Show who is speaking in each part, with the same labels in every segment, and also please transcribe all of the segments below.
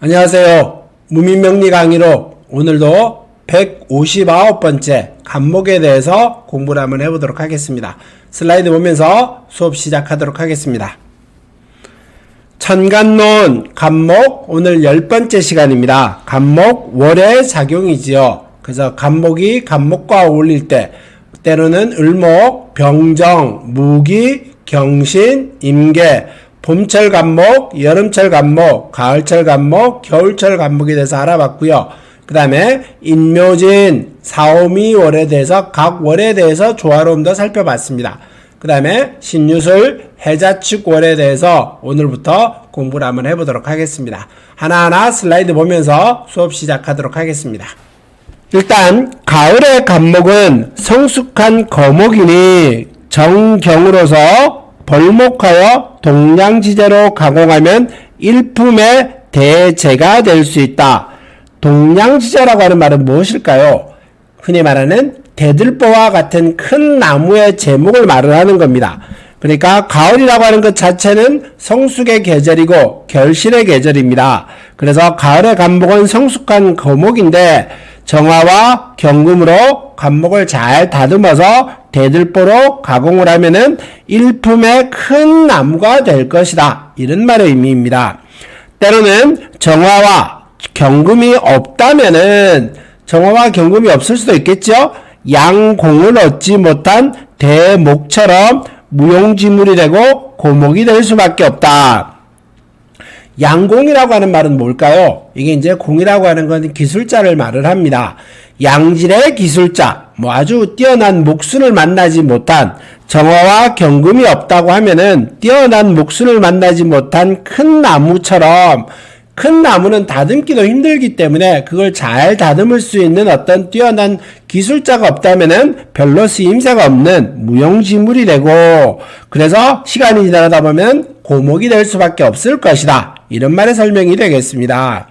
Speaker 1: 안녕하세요. 무민명리 강의로 오늘도 159번째 간목에 대해서 공부를 한번 해보도록 하겠습니다. 슬라이드 보면서 수업 시작하도록 하겠습니다. 천간론 간목 오늘 10번째 시간입니다. 간목 월의 작용이지요. 그래서 간목이 간목과 어울릴 때 때로는 을목, 병정, 무기, 경신, 임계, 봄철 간목, 여름철 간목, 가을철 간목, 겨울철 간목에 대해서 알아봤고요. 그 다음에 인묘진, 사오미월에 대해서 각 월에 대해서 조화로움도 살펴봤습니다. 그 다음에 신유술, 해자축월에 대해서 오늘부터 공부를 한번 해보도록 하겠습니다. 하나하나 슬라이드 보면서 수업 시작하도록 하겠습니다. 일단 가을의 간목은 성숙한 거목이니 정경으로서 벌목하여 동량지제로 가공하면 일품의 대제가 될 수 있다. 동량지제라고 하는 말은 무엇일까요? 흔히 말하는 대들보와 같은 큰 나무의 제목을 말을 하는 겁니다. 그러니까 가을이라고 하는 것 자체는 성숙의 계절이고 결실의 계절입니다. 그래서 가을의 간목은 성숙한 거목인데 정화와 경금으로 간목을 잘 다듬어서 대들보로 가공을 하면은 일품의 큰 나무가 될 것이다. 이런 말의 의미입니다. 때로는 정화와 경금이 없다면은 정화와 경금이 없을 수도 있겠죠. 양공을 얻지 못한 대목처럼 무용지물이 되고 고목이 될 수밖에 없다. 양공이라고 하는 말은 뭘까요? 이게 이제 공이라고 하는 건 기술자를 말을 합니다. 양질의 기술자, 아주 뛰어난 목순을 만나지 못한 정화와 경금이 없다고 하면은 뛰어난 목순을 만나지 못한 큰 나무처럼 큰 나무는 다듬기도 힘들기 때문에 그걸 잘 다듬을 수 있는 어떤 뛰어난 기술자가 없다면은 별로 쓰임새가 없는 무용지물이 되고 그래서 시간이 지나다 보면 고목이 될 수밖에 없을 것이다. 이런 말의 설명이 되겠습니다.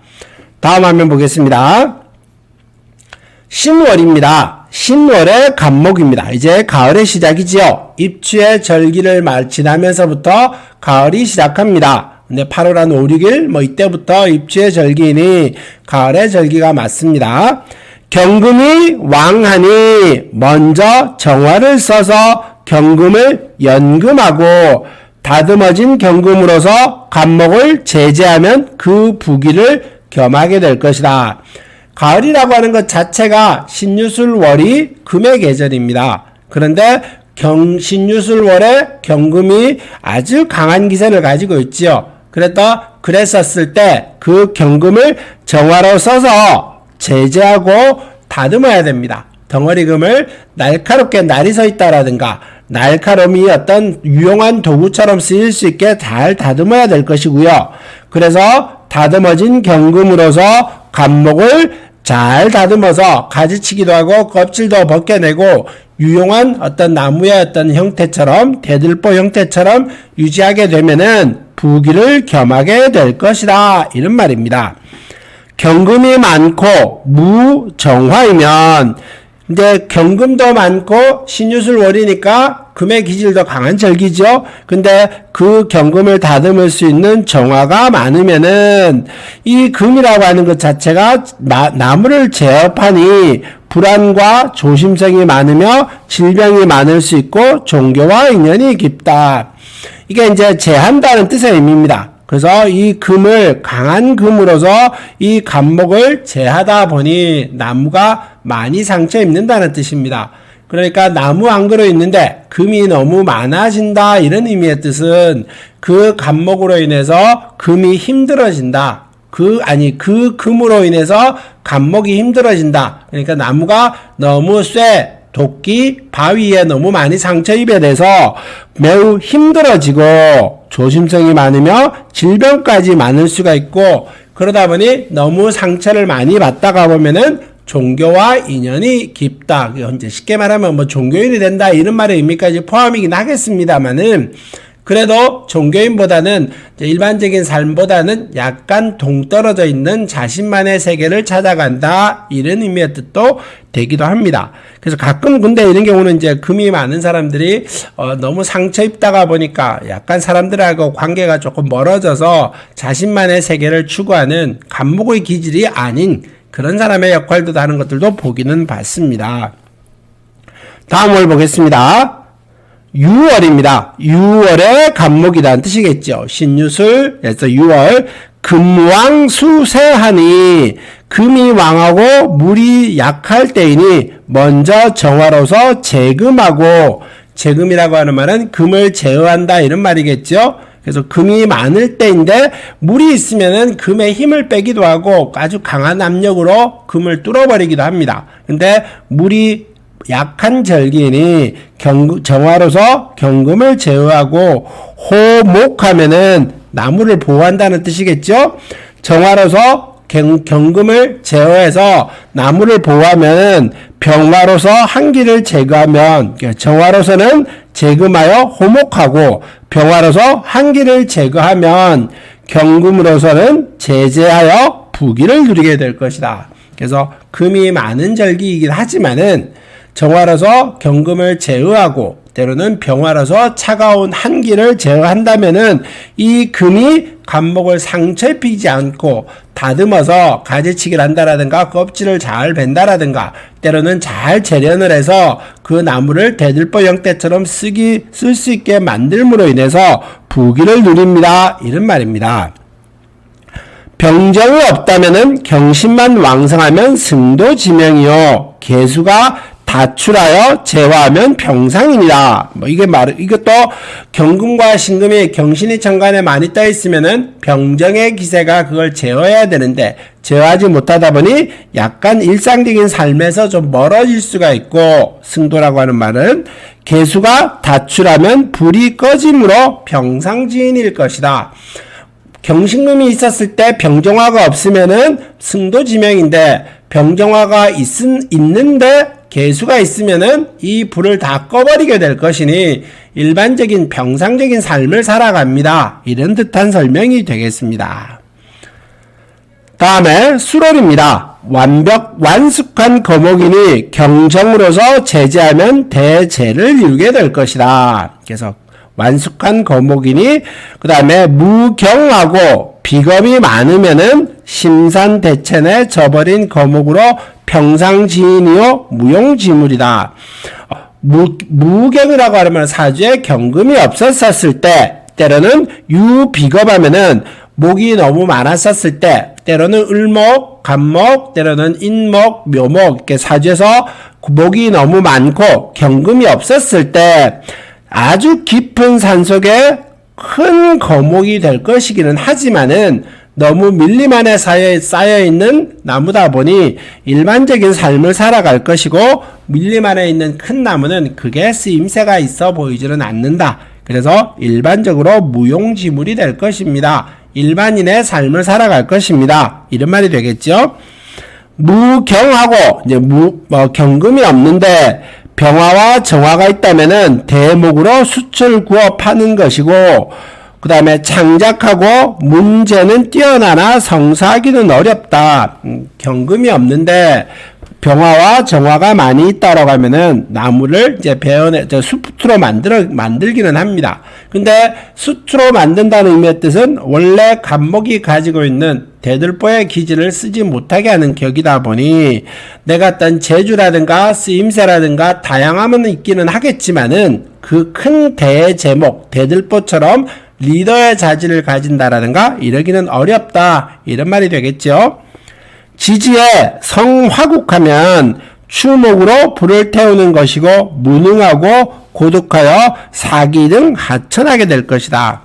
Speaker 1: 다음 화면 보겠습니다. 신월입니다. 신월의 간목입니다. 이제 가을의 시작이지요. 입추의 절기를 지나면서부터 가을이 시작합니다. 근데 8월 한 5, 6일 이때부터 입추의 절기이니 가을의 절기가 맞습니다. 경금이 왕하니 먼저 정화를 써서 경금을 연금하고 다듬어진 경금으로서 간목을 제재하면 그 부기를 겸하게 될 것이다. 가을이라고 하는 것 자체가 신유술월이 금의 계절입니다. 그런데 신유술월에 경금이 아주 강한 기세를 가지고 있지요. 그랬었을 때 그 경금을 정화로 써서 제재하고 다듬어야 됩니다. 덩어리금을 날카롭게 날이 서 있다라든가 날카로움이 어떤 유용한 도구처럼 쓰일 수 있게 잘 다듬어야 될 것이고요. 그래서 다듬어진 경금으로서 간목을 잘 다듬어서 가지치기도 하고 껍질도 벗겨내고 유용한 어떤 나무의 어떤 형태처럼 대들보 형태처럼 유지하게 되면은 부기를 겸하게 될 것이다. 이런 말입니다. 경금이 많고 무정화이면 근데 경금도 많고 신유술월이니까 금의 기질도 강한 절기죠. 근데 그 경금을 다듬을 수 있는 정화가 많으면은 이 금이라고 하는 것 자체가 나무를 제압하니 불안과 조심성이 많으며 질병이 많을 수 있고 종교와 인연이 깊다. 이게 이제 제한다는 뜻의 의미입니다. 그래서 이 금을 강한 금으로서 이 간목을 제하다 보니 나무가 많이 상처 입는다는 뜻입니다. 그러니까 나무 한 그루 있는데 금이 너무 많아진다 이런 의미의 뜻은 그 간목으로 인해서 금이 힘들어진다. 그 금으로 인해서 간목이 힘들어진다. 그러니까 나무가 너무 도끼, 바위에 너무 많이 상처 입게 돼서 매우 힘들어지고 조심성이 많으며 질병까지 많을 수가 있고 그러다 보니 너무 상처를 많이 받다가 보면은 종교와 인연이 깊다. 이제 쉽게 말하면 종교인이 된다 이런 말의 의미까지 포함이긴 하겠습니다만은 그래도 종교인보다는 일반적인 삶보다는 약간 동떨어져 있는 자신만의 세계를 찾아간다, 이런 의미의 뜻도 되기도 합니다. 그래서 가끔 근데 이런 경우는 이제 금이 많은 사람들이 너무 상처 입다가 보니까 약간 사람들하고 관계가 조금 멀어져서 자신만의 세계를 추구하는 간목의 기질이 아닌 그런 사람의 역할도 하는 것들도 보기는 봤습니다. 다음을 보겠습니다. 유월입니다. 유월의 간목이라는 뜻이겠죠. 신유술에서 유월, 금왕수세하니, 금이 왕하고 물이 약할 때이니 먼저 정화로서 재금하고, 재금이라고 하는 말은 금을 제어한다, 이런 말이겠죠. 그래서 금이 많을 때인데 물이 있으면은 금의 힘을 빼기도 하고 아주 강한 압력으로 금을 뚫어버리기도 합니다. 근데 물이 약한 절기니 정화로서 경금을 제어하고, 호목하면은 나무를 보호한다는 뜻이겠죠. 정화로서 경금을 제어해서 나무를 보호하면, 병화로서 한기를 제거하면, 정화로서는 제금하여 호목하고, 병화로서 한기를 제거하면, 경금으로서는 제재하여 부귀를 누리게 될 것이다. 그래서 금이 많은 절기이긴 하지만은 정화로서 경금을 제어하고 때로는 병화로서 차가운 한기를 제어한다면은 이 금이 간목을 상처 입히지 않고 다듬어서 가지치기를 한다라든가 껍질을 잘 벤다라든가 때로는 잘 재련을 해서 그 나무를 대들보 형태처럼 쓸 수 있게 만들므로 인해서 부귀를 누립니다, 이런 말입니다. 병정이 없다면은 경신만 왕성하면 승도지명이요, 개수가 다출하여 재화하면 병상이니라. 이것도 경금과 신금이 경신이 천간에 많이 떠 있으면은 병정의 기세가 그걸 제어해야 되는데 제어하지 못하다 보니 약간 일상적인 삶에서 좀 멀어질 수가 있고, 승도라고 하는 말은 개수가 다출하면 불이 꺼짐으로 병상지인일 것이다. 경신금이 있었을 때 병정화가 없으면은 승도지명인데, 병정화가 있는데 개수가 있으면은 이 불을 다 꺼버리게 될 것이니 일반적인 병상적인 삶을 살아갑니다, 이런 듯한 설명이 되겠습니다. 다음에 수월입니다. 완숙한 거목이니 경정으로서 제재하면 대재를 이루게 될 것이다. 그래서 완숙한 거목이니, 그 다음에 무경하고 비겁이 많으면은 심산대천에 져버린 거목으로 평상지인이요 무용지물이다. 무경이라고 하면 사주에 경금이 없었을 때, 때로는 유비겁하면은 목이 너무 많았었을 때, 때로는 을목, 간목, 때로는 인목, 묘목, 이렇게 사주에서 목이 너무 많고 경금이 없었을 때 아주 깊은 산속에 큰 거목이 될 것이기는 하지만은 너무 밀림 안에 쌓여있는 나무다 보니 일반적인 삶을 살아갈 것이고, 밀림 안에 있는 큰 나무는 그게 쓰임새가 있어 보이지는 않는다. 그래서 일반적으로 무용지물이 될 것입니다. 일반인의 삶을 살아갈 것입니다, 이런 말이 되겠죠. 무경하고 이제 경금이 없는데 병화와 정화가 있다면은 대목으로 숯을 구워 파는 것이고, 그 다음에 창작하고 문제는 뛰어나나 성사하기는 어렵다. 경금이 없는데 병화와 정화가 많이 있다라고 하면은 나무를 이제 숯으로 만들기는 합니다. 근데 숯으로 만든다는 의미의 뜻은 원래 간목이 가지고 있는 대들보의 기질을 쓰지 못하게 하는 격이다 보니 내가 어떤 재주라든가 쓰임새라든가 다양함은 있기는 하겠지만은 그 큰 대제목, 대들보처럼 리더의 자질을 가진다라든가 이러기는 어렵다, 이런 말이 되겠죠. 지지에 성화국하면 추목으로 불을 태우는 것이고 무능하고 고독하여 사기 등 하천하게 될 것이다.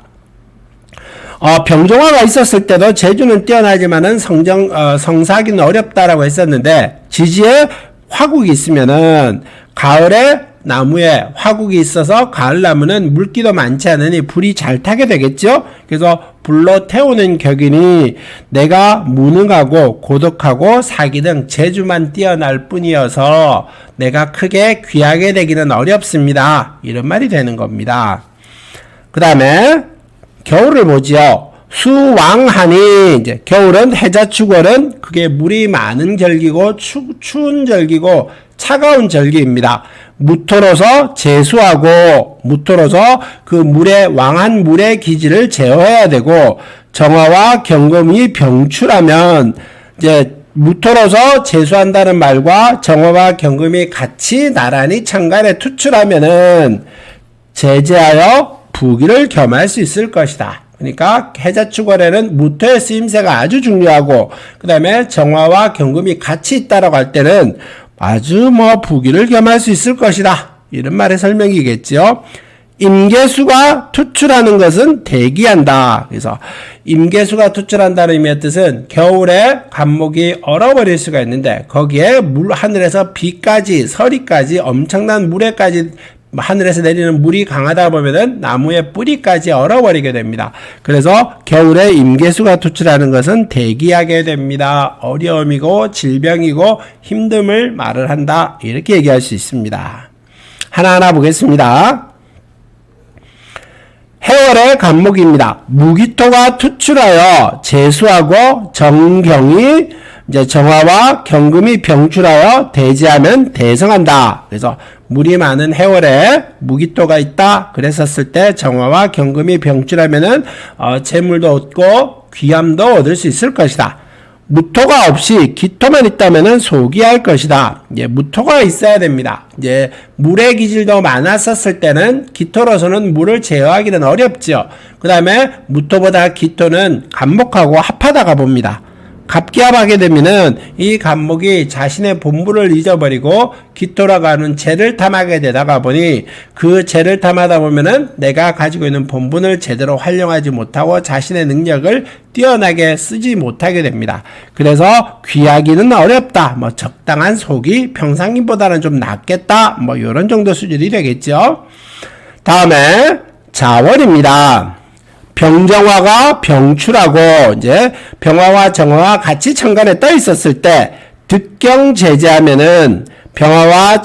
Speaker 1: 병정화가 있었을 때도 재주는 뛰어나지만은 성사하기는 어렵다라고 했었는데, 지지에 화국이 있으면은 가을에 나무에 화국이 있어서 가을 나무는 물기도 많지 않으니 불이 잘 타게 되겠죠. 그래서 불로 태우는 격이니 내가 무능하고 고독하고 사기 등 재주만 뛰어날 뿐이어서 내가 크게 귀하게 되기는 어렵습니다, 이런 말이 되는 겁니다. 그 다음에 겨울을 보지요. 수왕하니, 이제 겨울은 해자축월은 그게 물이 많은 절기고 추운 절기고 차가운 절기입니다. 무토로서 제수하고, 무토로서 그 물의 왕한 물의 기질을 제어해야 되고, 정화와 경금이 병출하면 이제 무토로서 제수한다는 말과 정화와 경금이 같이 나란히 천간에 투출하면은 제재하여 부기를 겸할 수 있을 것이다. 그러니까 해자축월에는 무토의 쓰임새가 아주 중요하고, 그 다음에 정화와 경금이 같이 있다라고 할 때는 아주 부기를 겸할 수 있을 것이다. 이런 말의 설명이겠죠. 임계수가 투출하는 것은 대기한다. 그래서 임계수가 투출한다는 의미의 뜻은 겨울에 간목이 얼어버릴 수가 있는데 거기에 하늘에서 비까지 서리까지 엄청난 물에까지 하늘에서 내리는 물이 강하다 보면은 나무의 뿌리까지 얼어버리게 됩니다. 그래서 겨울에 임계수가 투출하는 것은 대기하게 됩니다. 어려움이고 질병이고 힘듦을 말을 한다. 이렇게 얘기할 수 있습니다. 하나하나 보겠습니다. 해월의 간목입니다. 무기토가 투출하여 제수하고 정경이 이제 정화와 경금이 병출하여 대지하면 대성한다. 그래서 물이 많은 해월에 무기토가 있다. 그랬었을 때 정화와 경금이 병출하면은 재물도 얻고 귀함도 얻을 수 있을 것이다. 무토가 없이 기토만 있다면은 소기할 것이다. 이제 무토가 있어야 됩니다. 이제 물의 기질도 많았었을 때는 기토로서는 물을 제어하기는 어렵죠. 그 다음에 무토보다 기토는 간목하고 합하다가 봅니다. 갑기합하게 되면은 이 간목이 자신의 본분을 잊어버리고 기토라고 하는 재를 탐하게 되다가 보니 그 재를 탐하다 보면은 내가 가지고 있는 본분을 제대로 활용하지 못하고 자신의 능력을 뛰어나게 쓰지 못하게 됩니다. 그래서 귀하기는 어렵다. 적당한 속이 평상인보다는 좀 낫겠다. 요런 정도 수준이 되겠죠. 다음에 자월입니다. 병정화가 병출하고 이제 병화와 정화가 같이 천간에 떠 있었을 때 득경 제재하면은 병화와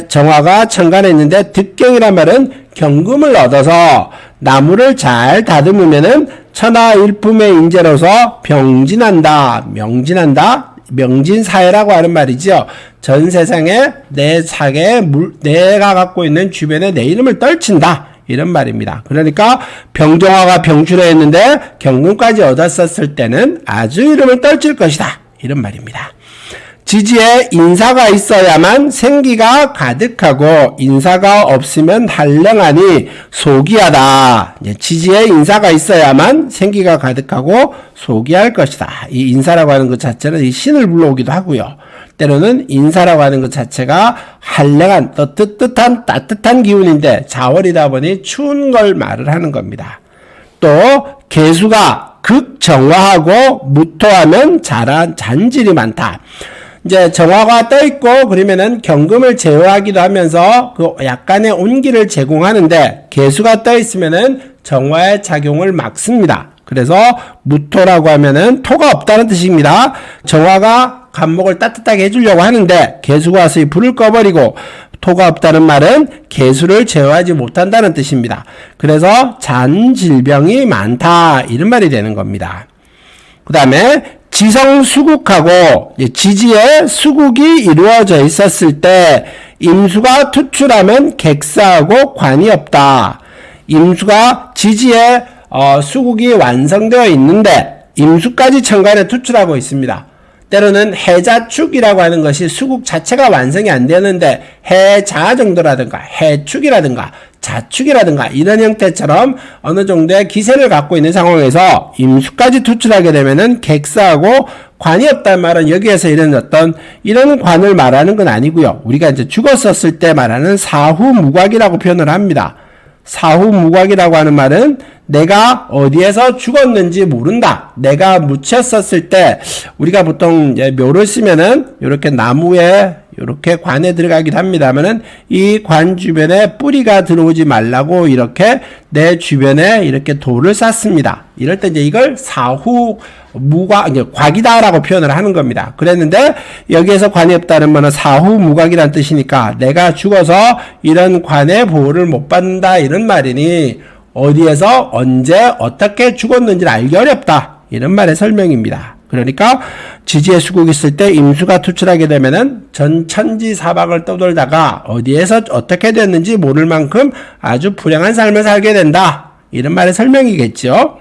Speaker 1: 정화가 천간에 있는데 득경이란 말은 경금을 얻어서 나무를 잘 다듬으면은 천하일품의 인재로서 병진한다. 명진한다. 명진사회라고 하는 말이죠. 전 세상에 내 사계에 내가 갖고 있는 주변에 내 이름을 떨친다. 이런 말입니다. 그러니까 병정화가 병출해 있는데 경금까지 얻었었을 때는 아주 이름을 떨칠 것이다. 이런 말입니다. 지지에 인사가 있어야만 생기가 가득하고 인사가 없으면 한량하니 소기하다. 지지에 인사가 있어야만 생기가 가득하고 소기할 것이다. 이 인사라고 하는 것 자체는 이 신을 불러오기도 하고요. 때로는 인사라고 하는 것 자체가 한량한 뜨뜻한 따뜻한 기운인데 자월이다 보니 추운 걸 말을 하는 겁니다. 또 개수가 극정화하고 무토하면 잔질이 많다. 이제 정화가 떠 있고 그러면은 경금을 제어하기도 하면서 그 약간의 온기를 제공하는데 개수가 떠 있으면은 정화의 작용을 막습니다. 그래서 무토라고 하면은 토가 없다는 뜻입니다. 정화가 간목을 따뜻하게 해주려고 하는데 개수가 와서 이 불을 꺼버리고 토가 없다는 말은 개수를 제어하지 못한다는 뜻입니다. 그래서 잔질병이 많다 이런 말이 되는 겁니다. 그 다음에 지성수국하고 지지에 수국이 이루어져 있었을 때 임수가 투출하면 객사하고 관이 없다. 임수가 지지에 수국이 완성되어 있는데 임수까지 천간에 투출하고 있습니다. 때로는 해자축이라고 하는 것이 수국 자체가 완성이 안 되는데 해자 정도라든가 해축이라든가 자축이라든가 이런 형태처럼 어느 정도의 기세를 갖고 있는 상황에서 임수까지 투출하게 되면은 객사하고 관이 없다는 말은 여기에서 이런 관을 말하는 건 아니고요. 우리가 이제 죽었었을 때 말하는 사후무각이라고 표현을 합니다. 사후무각이라고 하는 말은 내가 어디에서 죽었는지 모른다. 내가 묻혔었을 때 우리가 보통 묘를 쓰면은 이렇게 나무에 이렇게 관에 들어가기도 합니다만은 이 관 주변에 뿌리가 들어오지 말라고 이렇게 내 주변에 이렇게 돌을 쌌습니다. 이럴 때 이제 이걸 곽이다라고 표현을 하는 겁니다. 그랬는데 여기에서 관이 없다는 말은 사후무각이라는 뜻이니까 내가 죽어서 이런 관의 보호를 못 받는다 이런 말이니 어디에서 언제 어떻게 죽었는지를 알기 어렵다. 이런 말의 설명입니다. 그러니까 지지에 수국이 있을 때 임수가 투출하게 되면은 전 천지 사방을 떠돌다가 어디에서 어떻게 됐는지 모를 만큼 아주 불행한 삶을 살게 된다. 이런 말의 설명이겠죠.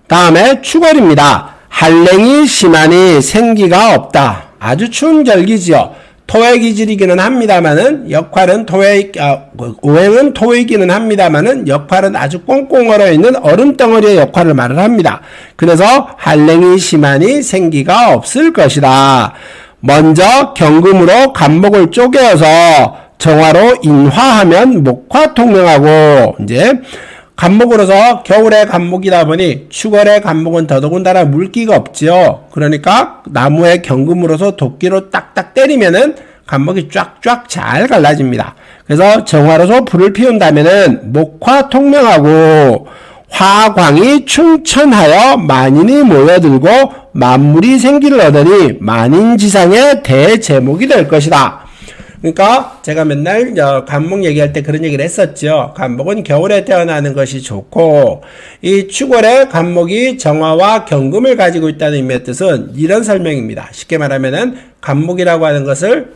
Speaker 1: 다음에 추월입니다. 한랭이 심하니 생기가 없다. 아주 추운 절기지요. 토의 기질이기는 합니다만은 역할은 오행은 토이기는 합니다만은 역할은 아주 꽁꽁 얼어 있는 얼음 덩어리의 역할을 말을 합니다. 그래서 한랭이 심하니 생기가 없을 것이다. 먼저 경금으로 간목을 쪼개어서 정화로 인화하면 목화 통명하고 이제 간목으로서 겨울의 간목이다 보니 추월의 간목은 더더군다나 물기가 없지요. 그러니까 나무의 경금으로서 도끼로 딱딱 때리면은 간목이 쫙쫙 잘 갈라집니다. 그래서 정화로서 불을 피운다면은 목화 통명하고 화광이 충천하여 만인이 모여들고 만물이 생기를 얻으니 만인지상의 대제목이 될 것이다. 그러니까 제가 맨날 간목 얘기할 때 그런 얘기를 했었죠. 간목은 겨울에 태어나는 것이 좋고 이 추월의 간목이 정화와 경금을 가지고 있다는 의미의 뜻은 이런 설명입니다. 쉽게 말하면은 간목이라고 하는 것을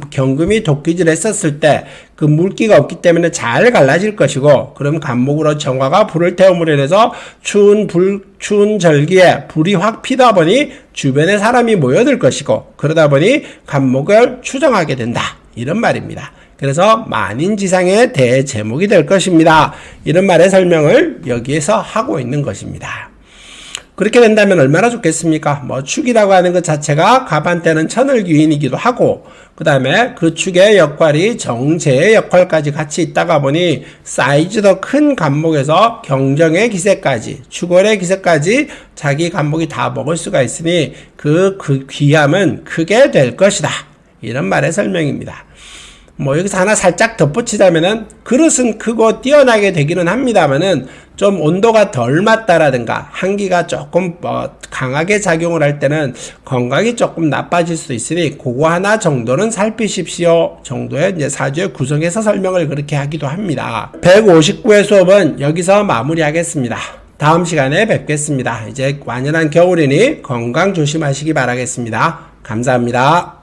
Speaker 1: 경금이 도끼질을 했었을 때 그 물기가 없기 때문에 잘 갈라질 것이고 그럼 간목으로 정화가 불을 태움으로 인해서 추운 절기에 불이 확 피다 보니 주변에 사람이 모여들 것이고 그러다 보니 간목을 추정하게 된다. 이런 말입니다. 그래서 만인지상의 대제목이 될 것입니다. 이런 말의 설명을 여기에서 하고 있는 것입니다. 그렇게 된다면 얼마나 좋겠습니까? 축이라고 하는 것 자체가 갑한테는 천을귀인이기도 하고 그 다음에 그 축의 역할이 정제의 역할까지 같이 있다가 보니 사이즈 더 큰 간목에서 경정의 기세까지 추월의 기세까지 자기 간목이 다 먹을 수가 있으니 그 귀함은 크게 될 것이다. 이런 말의 설명입니다. 여기서 하나 살짝 덧붙이자면은 그릇은 크고 뛰어나게 되기는 합니다만은 좀 온도가 덜 맞다라든가 한기가 조금 강하게 작용을 할 때는 건강이 조금 나빠질 수 있으니 그거 하나 정도는 살피십시오 정도의 이제 사주의 구성에서 설명을 그렇게 하기도 합니다. 159회 수업은 여기서 마무리하겠습니다. 다음 시간에 뵙겠습니다. 이제 완연한 겨울이니 건강 조심하시기 바라겠습니다. 감사합니다.